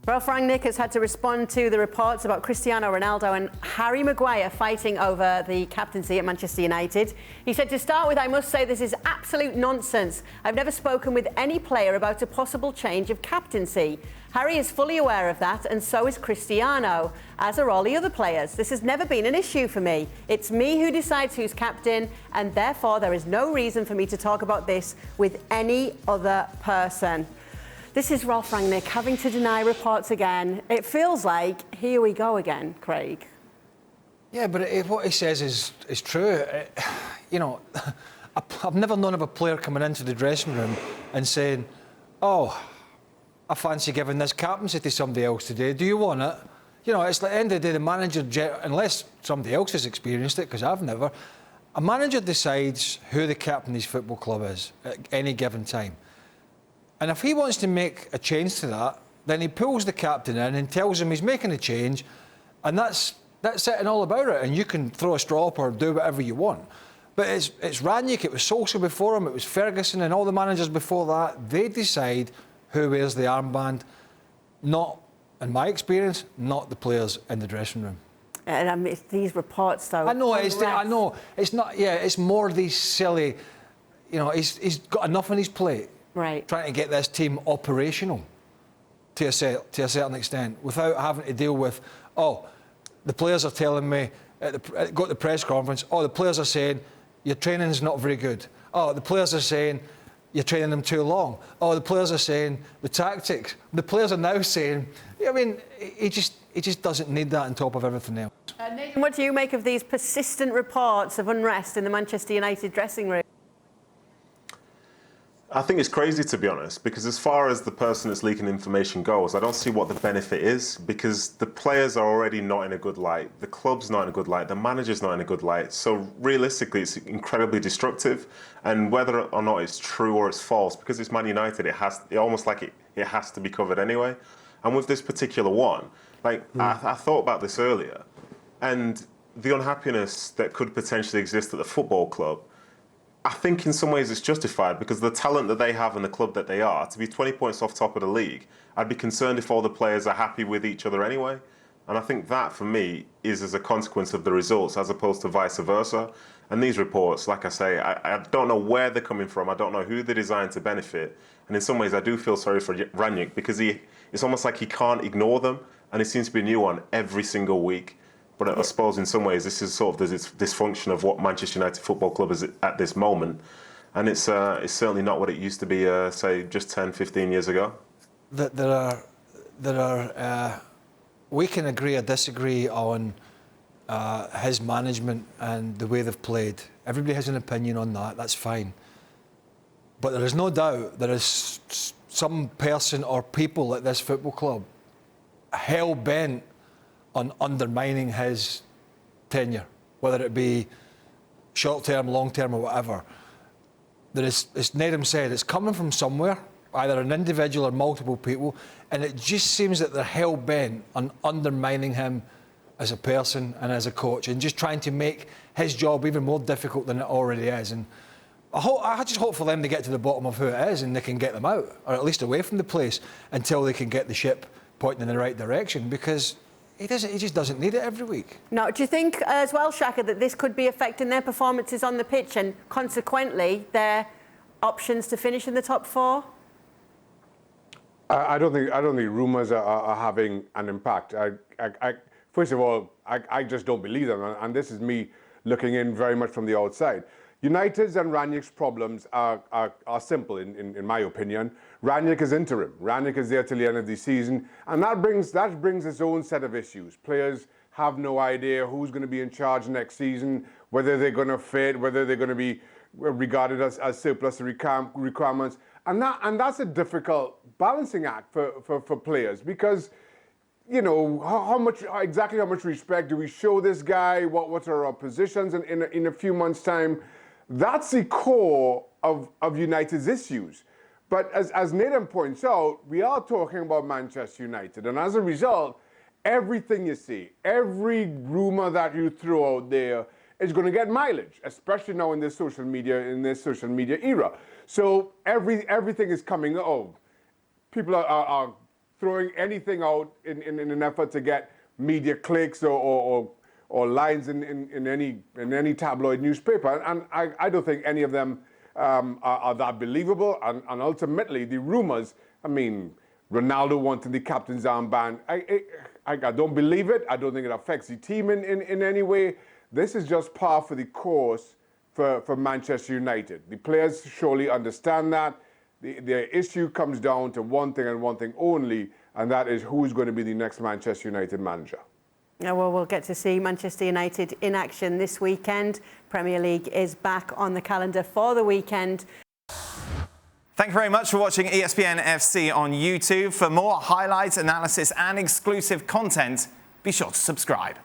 Ralf Rangnick has had to respond to the reports about Cristiano Ronaldo and Harry Maguire fighting over the captaincy at Manchester United. He said, "To start with, I must say this is absolute nonsense. I've never spoken with any player about a possible change of captaincy. Harry is fully aware of that, and so is Cristiano, as are all the other players. This has never been an issue for me. It's me who decides who's captain, and therefore there is no reason for me to talk about this with any other person." This is Ralf Rangnick having to deny reports again. It feels like, here we go again, Craig. Yeah, but what he says is true. You know, I've never known of a player coming into the dressing room and saying, "Oh, I fancy giving this captaincy to somebody else today. Do you want it?" You know, it's like, at the end of the day, the manager, unless somebody else has experienced it, because I've never, a manager decides who the captain of his football club is at any given time. And if he wants to make a change to that, then he pulls the captain in and tells him he's making a change, and that's it and all about it. And you can throw a straw up or do whatever you want. But it's Rangnick, it was Solskjaer before him, it was Ferguson and all the managers before that. They decide who wears the armband, not, in my experience, not the players in the dressing room. And I mean, these reports, though. I know, it's not. Yeah, it's more these silly. You know, he's got enough on his plate. Right. Trying to get this team operational to a certain extent without having to deal with, oh, the players are telling me, go to the press conference, oh, the players are saying, your training is not very good. Oh, the players are saying, you're training them too long. Oh, the players are saying, the tactics. The players are now saying, I mean, he just doesn't need that on top of everything else. Nedum, what do you make of these persistent reports of unrest in the Manchester United dressing room? I think it's crazy, to be honest, because as far as the person that's leaking information goes, I don't see what the benefit is, because the players are already not in a good light, the club's not in a good light, the manager's not in a good light. So realistically, it's incredibly destructive. And whether or not it's true or it's false, because it's Man United, it has to be covered anyway. And with this particular one, like I thought about this earlier, and the unhappiness that could potentially exist at the football club, I think in some ways it's justified, because the talent that they have and the club that they are, to be 20 points off top of the league, I'd be concerned if all the players are happy with each other anyway. And I think that, for me, is as a consequence of the results as opposed to vice versa. And these reports, like I say, I don't know where they're coming from. I don't know who they're designed to benefit. And in some ways, I do feel sorry for Rangnick, because it's almost like he can't ignore them. And it seems to be a new one every single week. But I suppose in some ways this is sort of this dysfunction of what Manchester United Football Club is at this moment. And it's certainly not what it used to be, say, just 10, 15 years ago. We can agree or disagree on his management and the way they've played. Everybody has an opinion on that, that's fine. But there is no doubt there is some person or people at this football club hell-bent on undermining his tenure, whether it be short-term, long-term or whatever. There is, as Nedum said, it's coming from somewhere, either an individual or multiple people, and it just seems that they're hell-bent on undermining him as a person and as a coach, and just trying to make his job even more difficult than it already is. And I just hope for them to get to the bottom of who it is and they can get them out, or at least away from the place, until they can get the ship pointing in the right direction, because he just doesn't need it every week. No, do you think as well, Shaka, that this could be affecting their performances on the pitch and consequently their options to finish in the top four? I don't think rumours are having an impact. First of all, I just don't believe them, and this is me looking in very much from the outside. United's and Rangnick's problems are simple, in my opinion. Rangnick is interim. Rangnick is there till the end of the season, and that brings its own set of issues. Players have no idea who's going to be in charge next season, whether they're going to fit, whether they're going to be regarded as surplus requirements, and that's a difficult balancing act for players, because, you know, exactly how much respect do we show this guy? What are our positions in a few months' time? That's the core of United's issues. But as Nedum points out, we are talking about Manchester United, and as a result, everything you see, every rumour that you throw out there is going to get mileage, especially now in this social media era. So everything is coming. Oh, people are throwing anything out in an effort to get media clicks or lines in any tabloid newspaper. And I don't think any of them are that believable. And ultimately, the rumors, I mean, Ronaldo wanting the captain's armband, I don't believe it. I don't think it affects the team in any way. This is just par for the course for Manchester United. The players surely understand that. The issue comes down to one thing and one thing only, and that is who is going to be the next Manchester United manager. Yeah, well, we'll get to see Manchester United in action this weekend. Premier League is back on the calendar for the weekend. Thank you very much for watching ESPN FC on YouTube. For more highlights, analysis and exclusive content, be sure to subscribe.